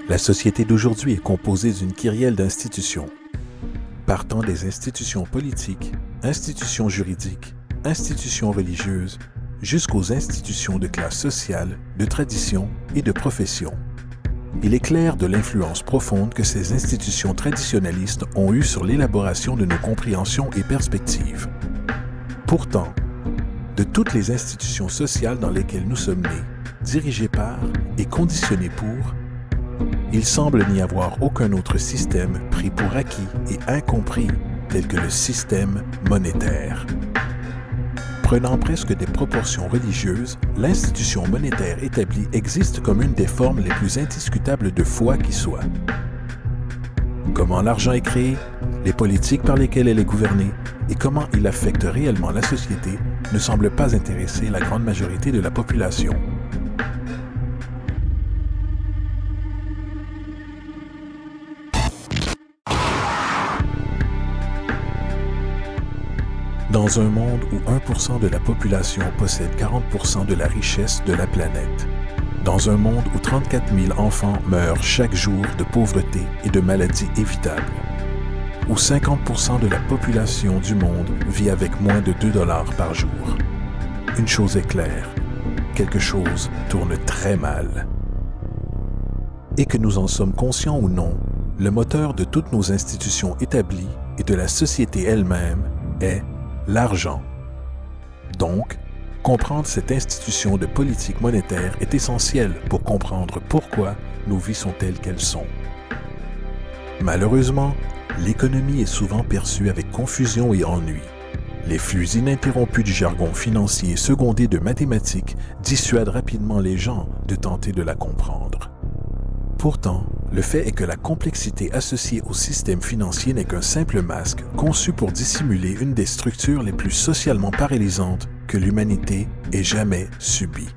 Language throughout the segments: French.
La société d'aujourd'hui est composée d'une kyrielle d'institutions. Partant des institutions politiques, institutions juridiques, institutions religieuses, jusqu'aux institutions de classe sociale, de tradition et de profession. Il est clair de l'influence profonde que ces institutions traditionnalistes ont eue sur l'élaboration de nos compréhensions et perspectives. Pourtant, de toutes les institutions sociales dans lesquelles nous sommes nés, dirigées par et conditionnées pour, il semble n'y avoir aucun autre système pris pour acquis et incompris tel que le système monétaire. Prenant presque des proportions religieuses, l'institution monétaire établie existe comme une des formes les plus indiscutables de foi qui soit. Comment l'argent est créé, les politiques par lesquelles elle est gouvernée et comment il affecte réellement la société ne semblent pas intéresser la grande majorité de la population. Dans un monde où 1% de la population possède 40% de la richesse de la planète, dans un monde où 34 000 enfants meurent chaque jour de pauvreté et de maladies évitables, où 50% de la population du monde vit avec moins de 2 $ par jour, une chose est claire, quelque chose tourne très mal. Et que nous en sommes conscients ou non, le moteur de toutes nos institutions établies et de la société elle-même est l'argent. Donc, comprendre cette institution de politique monétaire est essentiel pour comprendre pourquoi nos vies sont telles qu'elles sont. Malheureusement, l'économie est souvent perçue avec confusion et ennui. Les flux ininterrompus du jargon financier secondé de mathématiques dissuadent rapidement les gens de tenter de la comprendre. Pourtant, le fait est que la complexité associée au système financier n'est qu'un simple masque conçu pour dissimuler une des structures les plus socialement paralysantes que l'humanité ait jamais subies.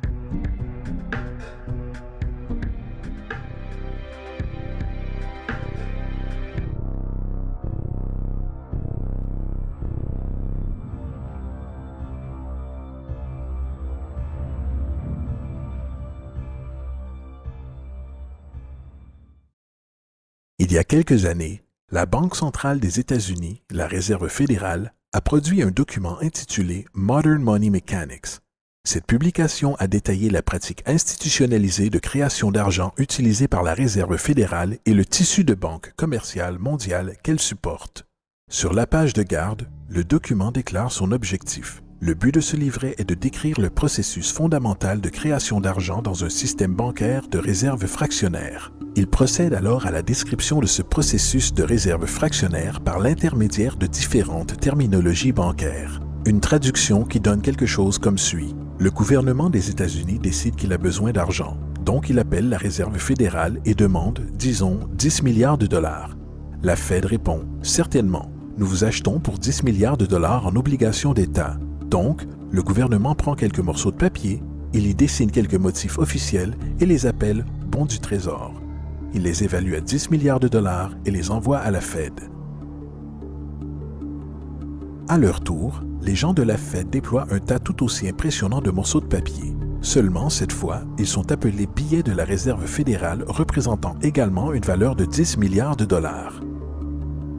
Il y a quelques années, la Banque centrale des États-Unis, la Réserve fédérale, a produit un document intitulé Modern Money Mechanics. Cette publication a détaillé la pratique institutionnalisée de création d'argent utilisée par la Réserve fédérale et le tissu de banques commerciales mondiales qu'elle supporte. Sur la page de garde, le document déclare son objectif. Le but de ce livret est de décrire le processus fondamental de création d'argent dans un système bancaire de réserve fractionnaire. Il procède alors à la description de ce processus de réserve fractionnaire par l'intermédiaire de différentes terminologies bancaires. Une traduction qui donne quelque chose comme suit. Le gouvernement des États-Unis décide qu'il a besoin d'argent, donc il appelle la Réserve fédérale et demande, disons, 10 milliards de dollars. La Fed répond, certainement, nous vous achetons pour 10 milliards de dollars en obligations d'État. Donc, le gouvernement prend quelques morceaux de papier, il y dessine quelques motifs officiels et les appelle bons du trésor. Il les évalue à 10 milliards de dollars et les envoie à la Fed. À leur tour, les gens de la Fed déploient un tas tout aussi impressionnant de morceaux de papier. Seulement, cette fois, ils sont appelés billets de la Réserve fédérale représentant également une valeur de 10 milliards de dollars.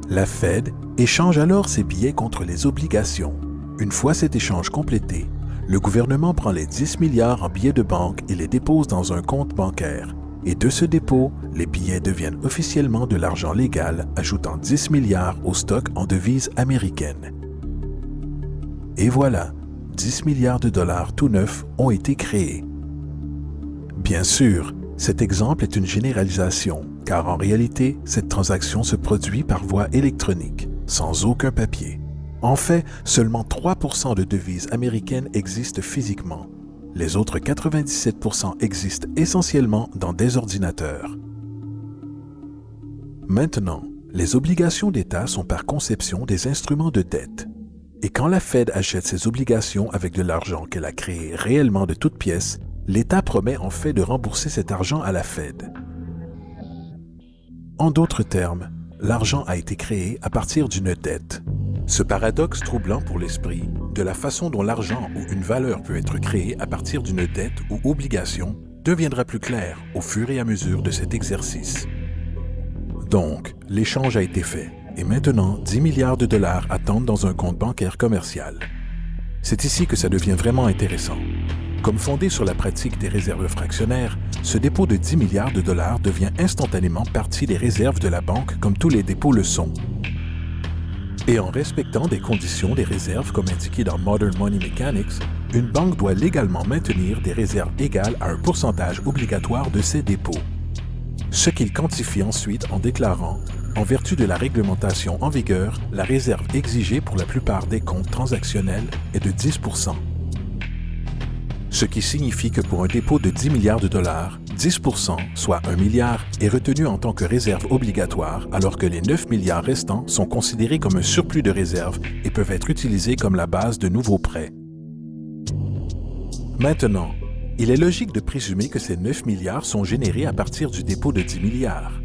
La Fed échange alors ces billets contre les obligations. Une fois cet échange complété, le gouvernement prend les 10 milliards en billets de banque et les dépose dans un compte bancaire. Et de ce dépôt, les billets deviennent officiellement de l'argent légal, ajoutant 10 milliards au stock en devises américaines. Et voilà, 10 milliards de dollars tout neufs ont été créés. Bien sûr, cet exemple est une généralisation, car en réalité, cette transaction se produit par voie électronique, sans aucun papier. En fait, seulement 3% de devises américaines existent physiquement. Les autres 97% existent essentiellement dans des ordinateurs. Maintenant, les obligations d'État sont par conception des instruments de dette. Et quand la Fed achète ses obligations avec de l'argent qu'elle a créé réellement de toutes pièces, l'État promet en fait de rembourser cet argent à la Fed. En d'autres termes, l'argent a été créé à partir d'une dette. Ce paradoxe troublant pour l'esprit, de la façon dont l'argent ou une valeur peut être créée à partir d'une dette ou obligation, deviendra plus clair au fur et à mesure de cet exercice. Donc, l'échange a été fait et maintenant 10 milliards de dollars attendent dans un compte bancaire commercial. C'est ici que ça devient vraiment intéressant. Comme fondé sur la pratique des réserves fractionnaires, ce dépôt de 10 milliards de dollars devient instantanément partie des réserves de la banque comme tous les dépôts le sont. Et en respectant des conditions des réserves comme indiqué dans Modern Money Mechanics, une banque doit légalement maintenir des réserves égales à un pourcentage obligatoire de ses dépôts. Ce qu'il quantifie ensuite en déclarant, en vertu de la réglementation en vigueur, la réserve exigée pour la plupart des comptes transactionnels est de 10 %. Ce qui signifie que pour un dépôt de 10 milliards de dollars, 10 %, soit 1 milliard, est retenu en tant que réserve obligatoire, alors que les 9 milliards restants sont considérés comme un surplus de réserve et peuvent être utilisés comme la base de nouveaux prêts. Maintenant, il est logique de présumer que ces 9 milliards sont générés à partir du dépôt de 10 milliards.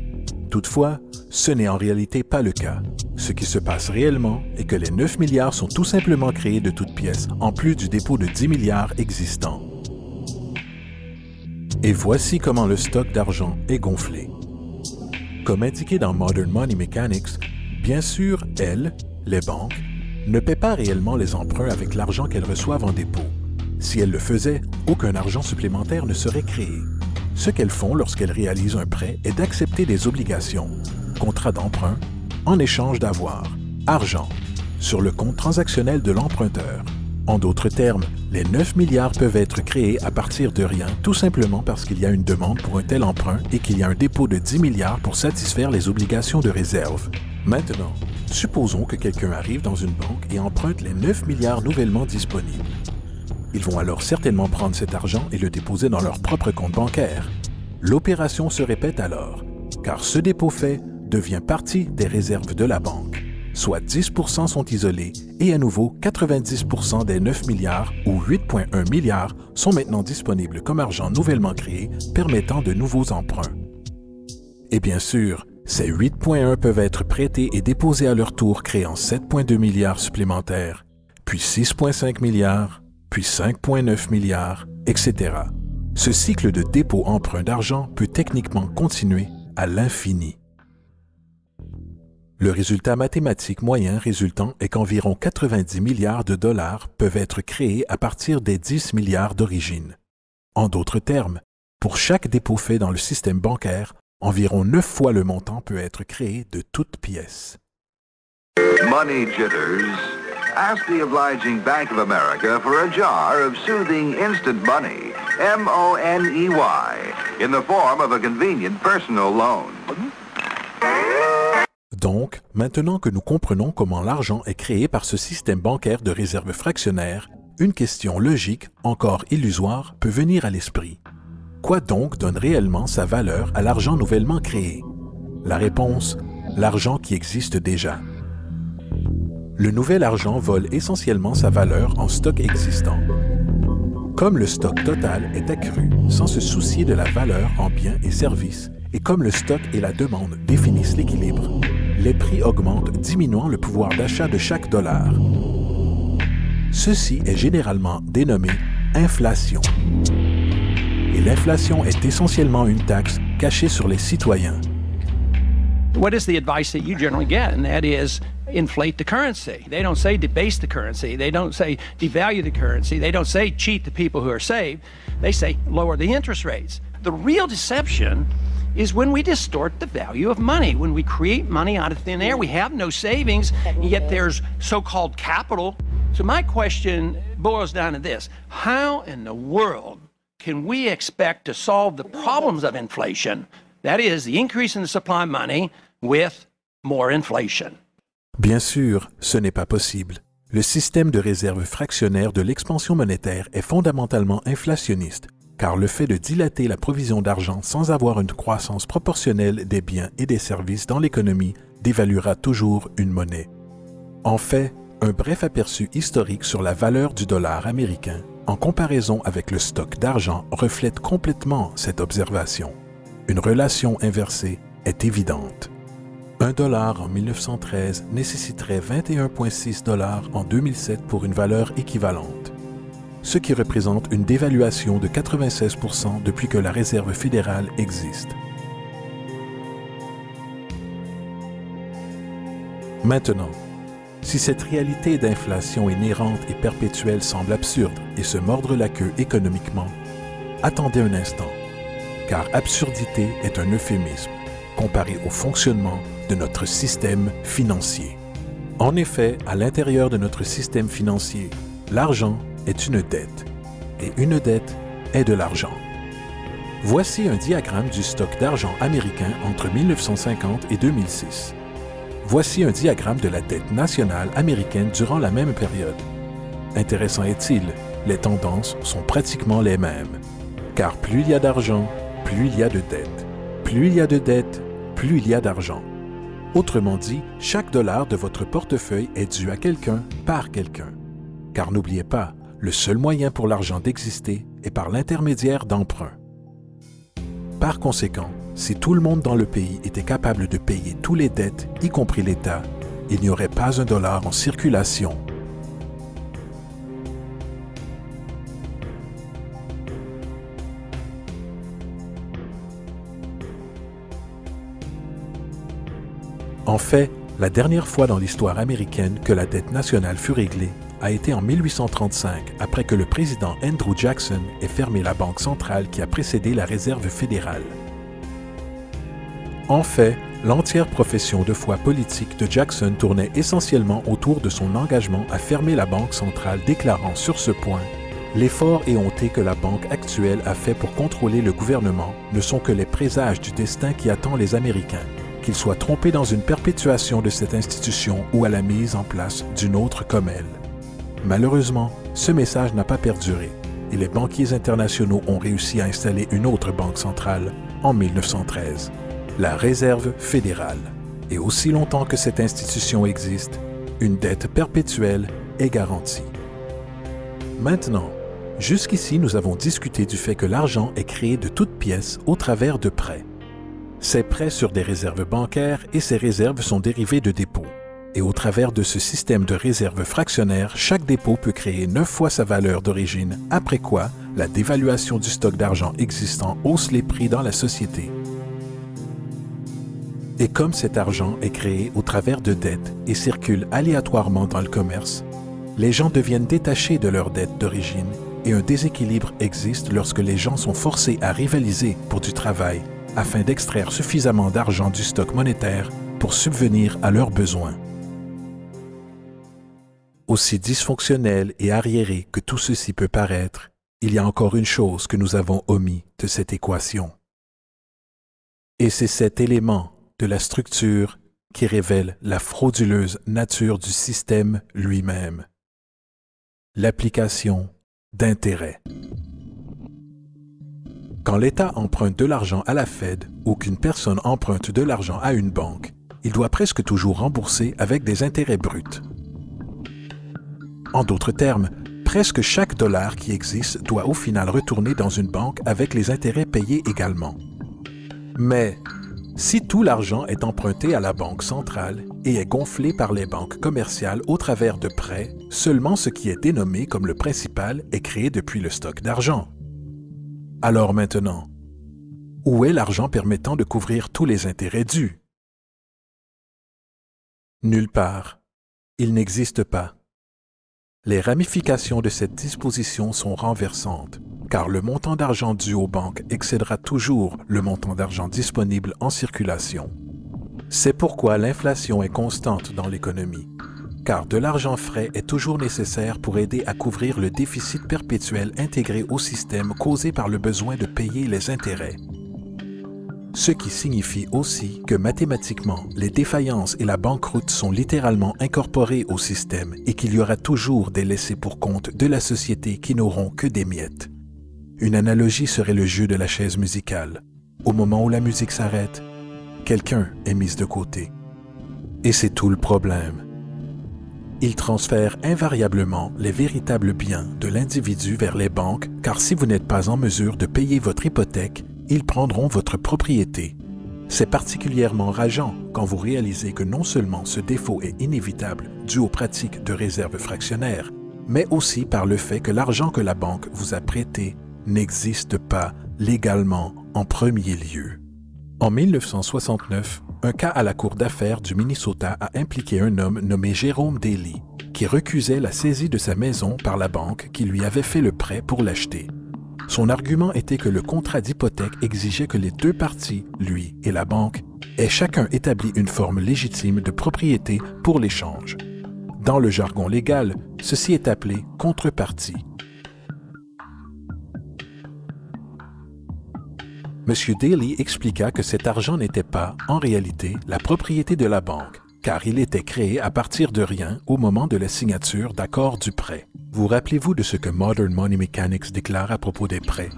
Toutefois, ce n'est en réalité pas le cas. Ce qui se passe réellement est que les 9 milliards sont tout simplement créés de toutes pièces, en plus du dépôt de 10 milliards existant. Et voici comment le stock d'argent est gonflé. Comme indiqué dans Modern Money Mechanics, bien sûr, elles, les banques, ne paient pas réellement les emprunts avec l'argent qu'elles reçoivent en dépôt. Si elles le faisaient, aucun argent supplémentaire ne serait créé. Ce qu'elles font lorsqu'elles réalisent un prêt est d'accepter des obligations, contrats d'emprunt, en échange d'avoir, argent, sur le compte transactionnel de l'emprunteur. En d'autres termes, les 9 milliards peuvent être créés à partir de rien tout simplement parce qu'il y a une demande pour un tel emprunt et qu'il y a un dépôt de 10 milliards pour satisfaire les obligations de réserve. Maintenant, supposons que quelqu'un arrive dans une banque et emprunte les 9 milliards nouvellement disponibles. Ils vont alors certainement prendre cet argent et le déposer dans leur propre compte bancaire. L'opération se répète alors, car ce dépôt fait devient partie des réserves de la banque. Soit 10 % sont isolés et à nouveau 90 % des 9 milliards ou 8,1 milliards sont maintenant disponibles comme argent nouvellement créé permettant de nouveaux emprunts. Et bien sûr, ces 8,1 peuvent être prêtés et déposés à leur tour créant 7,2 milliards supplémentaires, puis 6,5 milliards, puis 5,9 milliards, etc. Ce cycle de dépôt-emprunt d'argent peut techniquement continuer à l'infini. Le résultat mathématique moyen résultant est qu'environ 90 milliards de dollars peuvent être créés à partir des 10 milliards d'origine. En d'autres termes, pour chaque dépôt fait dans le système bancaire, environ 9 fois le montant peut être créé de toutes pièces. Money jitters. Ask the obliging Bank of America for a jar of soothing instant money, M-O-N-E-Y, in the form of a convenient personal loan. Donc, maintenant que nous comprenons comment l'argent est créé par ce système bancaire de réserve fractionnaire, une question logique, encore illusoire, peut venir à l'esprit. Quoi donc donne réellement sa valeur à l'argent nouvellement créé? La réponse, l'argent qui existe déjà. Le nouvel argent vole essentiellement sa valeur en stock existant. Comme le stock total est accru sans se soucier de la valeur en biens et services, et comme le stock et la demande définissent l'équilibre, les prix augmentent diminuant le pouvoir d'achat de chaque dollar. Ceci est généralement dénommé inflation. Et l'inflation est essentiellement une taxe cachée sur les citoyens. What is the advice that you generally get? And that is inflate the currency. They don't say debase the currency. They don't say devalue the currency. They don't say cheat the people who are saved. They say lower the interest rates. The real deception is when we distort the value of money. When we create money out of thin air, we have no savings, and yet there's so-called capital. So my question boils down to this. How in the world can we expect to solve the problems of inflation, that is, the increase in the supply of money, with more inflation? Bien sûr, ce n'est pas possible. Le système de réserve fractionnaire de l'expansion monétaire est fondamentalement inflationniste, car le fait de dilater la provision d'argent sans avoir une croissance proportionnelle des biens et des services dans l'économie dévaluera toujours une monnaie. En fait, un bref aperçu historique sur la valeur du dollar américain, en comparaison avec le stock d'argent, reflète complètement cette observation. Une relation inversée est évidente. $1 en 1913 nécessiterait 21,6 $ en 2007 pour une valeur équivalente. ce qui représente une dévaluation de 96% depuis que la Réserve fédérale existe. Maintenant, si cette réalité d'inflation inhérente et perpétuelle semble absurde et se mordre la queue économiquement, attendez un instant, car absurdité est un euphémisme comparé au fonctionnement de notre système financier. En effet, à l'intérieur de notre système financier, l'argent est une dette, et une dette est de l'argent. Voici un diagramme du stock d'argent américain entre 1950 et 2006. Voici un diagramme de la dette nationale américaine durant la même période. Intéressant est-il, les tendances sont pratiquement les mêmes, car plus il y a d'argent, plus il y a de dettes. Plus il y a de dettes, plus il y a d'argent. Autrement dit, chaque dollar de votre portefeuille est dû à quelqu'un par quelqu'un. Car n'oubliez pas, le seul moyen pour l'argent d'exister est par l'intermédiaire d'emprunts. Par conséquent, si tout le monde dans le pays était capable de payer toutes les dettes, y compris l'État, il n'y aurait pas un dollar en circulation. En fait, la dernière fois dans l'histoire américaine que la dette nationale fut réglée a été en 1835, après que le président Andrew Jackson ait fermé la banque centrale qui a précédé la Réserve fédérale. En fait, l'entière profession de foi politique de Jackson tournait essentiellement autour de son engagement à fermer la banque centrale, déclarant sur ce point « L'effort éhonté que la banque actuelle a fait pour contrôler le gouvernement ne sont que les présages du destin qui attend les Américains. Qu'ils soient trompés dans une perpétuation de cette institution ou à la mise en place d'une autre comme elle. » Malheureusement, ce message n'a pas perduré et les banquiers internationaux ont réussi à installer une autre banque centrale en 1913, la Réserve fédérale. Et aussi longtemps que cette institution existe, une dette perpétuelle est garantie. Maintenant, jusqu'ici nous avons discuté du fait que l'argent est créé de toutes pièces au travers de prêts. Ces prêts sur des réserves bancaires et ces réserves sont dérivées de dépôts. Et au travers de ce système de réserves fractionnaires, chaque dépôt peut créer 9 fois sa valeur d'origine, après quoi la dévaluation du stock d'argent existant hausse les prix dans la société. Et comme cet argent est créé au travers de dettes et circule aléatoirement dans le commerce, les gens deviennent détachés de leurs dettes d'origine et un déséquilibre existe lorsque les gens sont forcés à rivaliser pour du travail afin d'extraire suffisamment d'argent du stock monétaire pour subvenir à leurs besoins. Aussi dysfonctionnel et arriéré que tout ceci peut paraître, il y a encore une chose que nous avons omis de cette équation. Et c'est cet élément de la structure qui révèle la frauduleuse nature du système lui-même. L'application d'intérêts. Quand l'État emprunte de l'argent à la Fed ou qu'une personne emprunte de l'argent à une banque, il doit presque toujours rembourser avec des intérêts bruts. En d'autres termes, presque chaque dollar qui existe doit au final retourner dans une banque avec les intérêts payés également. Mais si tout l'argent est emprunté à la banque centrale et est gonflé par les banques commerciales au travers de prêts, seulement ce qui est dénommé comme le principal est créé depuis le stock d'argent. Alors maintenant, où est l'argent permettant de couvrir tous les intérêts dus? Nulle part. Il n'existe pas. Les ramifications de cette disposition sont renversantes, car le montant d'argent dû aux banques excédera toujours le montant d'argent disponible en circulation. C'est pourquoi l'inflation est constante dans l'économie, car de l'argent frais est toujours nécessaire pour aider à couvrir le déficit perpétuel intégré au système causé par le besoin de payer les intérêts. Ce qui signifie aussi que mathématiquement, les défaillances et la banqueroute sont littéralement incorporées au système et qu'il y aura toujours des laissés pour compte de la société qui n'auront que des miettes. Une analogie serait le jeu de la chaise musicale. Au moment où la musique s'arrête, quelqu'un est mis de côté. Et c'est tout le problème. Il transfère invariablement les véritables biens de l'individu vers les banques, car si vous n'êtes pas en mesure de payer votre hypothèque, ils prendront votre propriété. C'est particulièrement rageant quand vous réalisez que non seulement ce défaut est inévitable dû aux pratiques de réserve fractionnaire, mais aussi par le fait que l'argent que la banque vous a prêté n'existe pas légalement en premier lieu. En 1969, un cas à la Cour d'affaires du Minnesota a impliqué un homme nommé Jérôme Daly, qui recusait la saisie de sa maison par la banque qui lui avait fait le prêt pour l'acheter. Son argument était que le contrat d'hypothèque exigeait que les deux parties, lui et la banque, aient chacun établi une forme légitime de propriété pour l'échange. Dans le jargon légal, ceci est appelé contrepartie. M. Daly expliqua que cet argent n'était pas, en réalité, la propriété de la banque, car il était créé à partir de rien au moment de la signature d'accord du prêt. Vous rappelez-vous de ce que Modern Money Mechanics déclare à propos des prêts?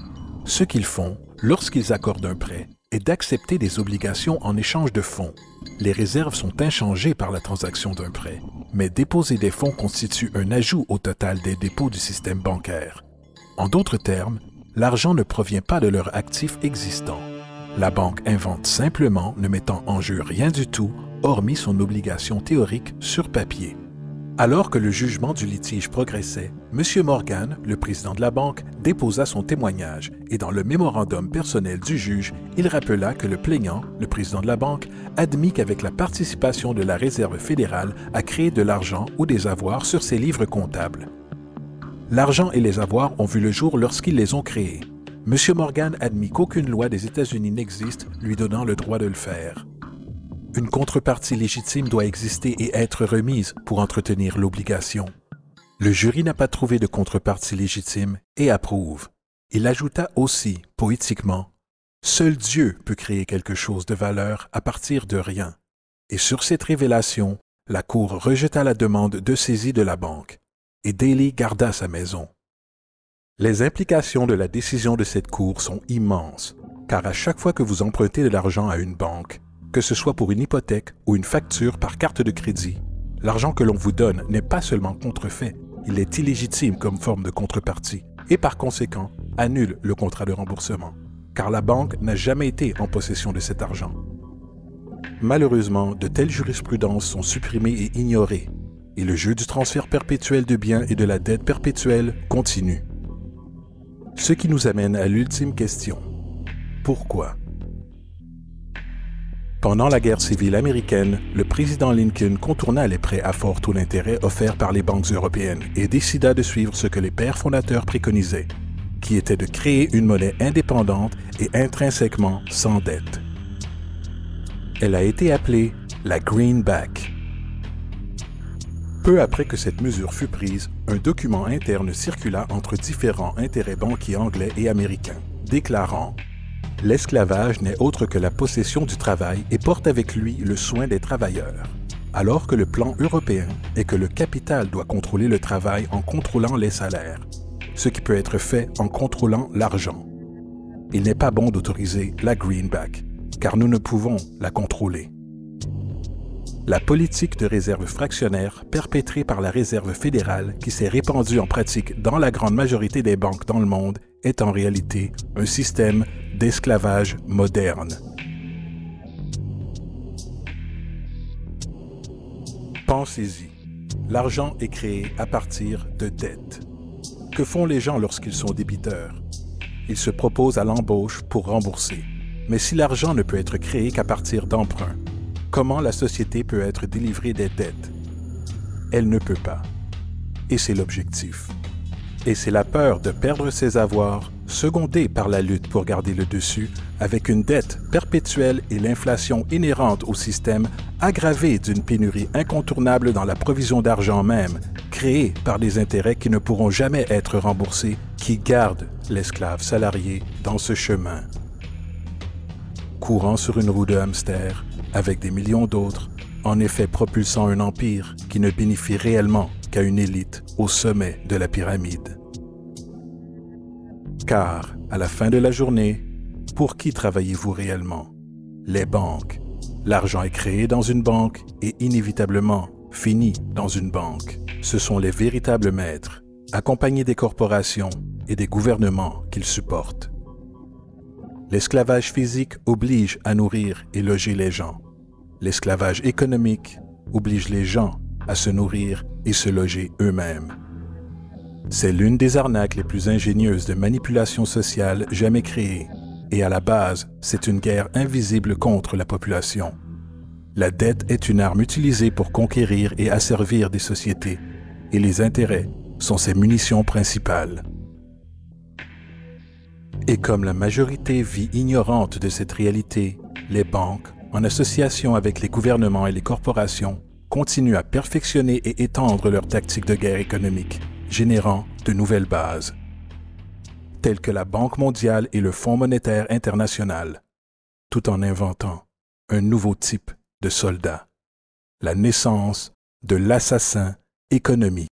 Ce qu'ils font, lorsqu'ils accordent un prêt, est d'accepter des obligations en échange de fonds. Les réserves sont inchangées par la transaction d'un prêt, mais déposer des fonds constitue un ajout au total des dépôts du système bancaire. En d'autres termes, l'argent ne provient pas de leur actif existant. La banque invente simplement, ne mettant en jeu rien du tout, hormis son obligation théorique sur papier. Alors que le jugement du litige progressait, M. Morgan, le président de la banque, déposa son témoignage et dans le mémorandum personnel du juge, il rappela que le plaignant, le président de la banque, admit qu'avec la participation de la Réserve fédérale a créé de l'argent ou des avoirs sur ses livres comptables. L'argent et les avoirs ont vu le jour lorsqu'ils les ont créés. M. Morgan admit qu'aucune loi des États-Unis n'existe lui donnant le droit de le faire. Une contrepartie légitime doit exister et être remise pour entretenir l'obligation. Le jury n'a pas trouvé de contrepartie légitime et approuve. Il ajouta aussi, poétiquement, « Seul Dieu peut créer quelque chose de valeur à partir de rien. » Et sur cette révélation, la Cour rejeta la demande de saisie de la banque, et Daly garda sa maison. Les implications de la décision de cette Cour sont immenses, car à chaque fois que vous empruntez de l'argent à une banque, que ce soit pour une hypothèque ou une facture par carte de crédit, l'argent que l'on vous donne n'est pas seulement contrefait, il est illégitime comme forme de contrepartie et par conséquent annule le contrat de remboursement, car la banque n'a jamais été en possession de cet argent. Malheureusement, de telles jurisprudences sont supprimées et ignorées, et le jeu du transfert perpétuel de biens et de la dette perpétuelle continue. Ce qui nous amène à l'ultime question. Pourquoi? Pendant la guerre civile américaine, le président Lincoln contourna les prêts à fort taux d'intérêt offerts par les banques européennes et décida de suivre ce que les pères fondateurs préconisaient, qui était de créer une monnaie indépendante et intrinsèquement sans dette. Elle a été appelée la Greenback. Peu après que cette mesure fut prise, un document interne circula entre différents intérêts banquiers anglais et américains, déclarant « L'esclavage n'est autre que la possession du travail et porte avec lui le soin des travailleurs, alors que le plan européen est que le capital doit contrôler le travail en contrôlant les salaires, ce qui peut être fait en contrôlant l'argent. Il n'est pas bon d'autoriser la Greenback, car nous ne pouvons la contrôler. » La politique de réserve fractionnaire perpétrée par la Réserve fédérale, qui s'est répandue en pratique dans la grande majorité des banques dans le monde, est en réalité un système d'esclavage moderne. Pensez-y. L'argent est créé à partir de dettes. Que font les gens lorsqu'ils sont débiteurs? Ils se proposent à l'embauche pour rembourser. Mais si l'argent ne peut être créé qu'à partir d'emprunts, comment la société peut être délivrée des dettes? Elle ne peut pas. Et c'est l'objectif. Et c'est la peur de perdre ses avoirs, secondée par la lutte pour garder le dessus, avec une dette perpétuelle et l'inflation inhérente au système, aggravée d'une pénurie incontournable dans la provision d'argent même, créée par des intérêts qui ne pourront jamais être remboursés, qui gardent l'esclave salarié dans ce chemin. Courant sur une roue de hamster, avec des millions d'autres, en effet propulsant un empire qui ne bénéficie réellement qu'à une élite au sommet de la pyramide. Car, à la fin de la journée, pour qui travaillez-vous réellement? Les banques. L'argent est créé dans une banque et inévitablement finit dans une banque. Ce sont les véritables maîtres, accompagnés des corporations et des gouvernements qu'ils supportent. L'esclavage physique oblige à nourrir et loger les gens. L'esclavage économique oblige les gens à se nourrir et se loger eux-mêmes. C'est l'une des arnaques les plus ingénieuses de manipulation sociale jamais créées, et à la base, c'est une guerre invisible contre la population. La dette est une arme utilisée pour conquérir et asservir des sociétés, et les intérêts sont ses munitions principales. Et comme la majorité vit ignorante de cette réalité, les banques, en association avec les gouvernements et les corporations, continuent à perfectionner et étendre leurs tactiques de guerre économique, générant de nouvelles bases, telles que la Banque mondiale et le Fonds monétaire international, tout en inventant un nouveau type de soldat, la naissance de l'assassin économique.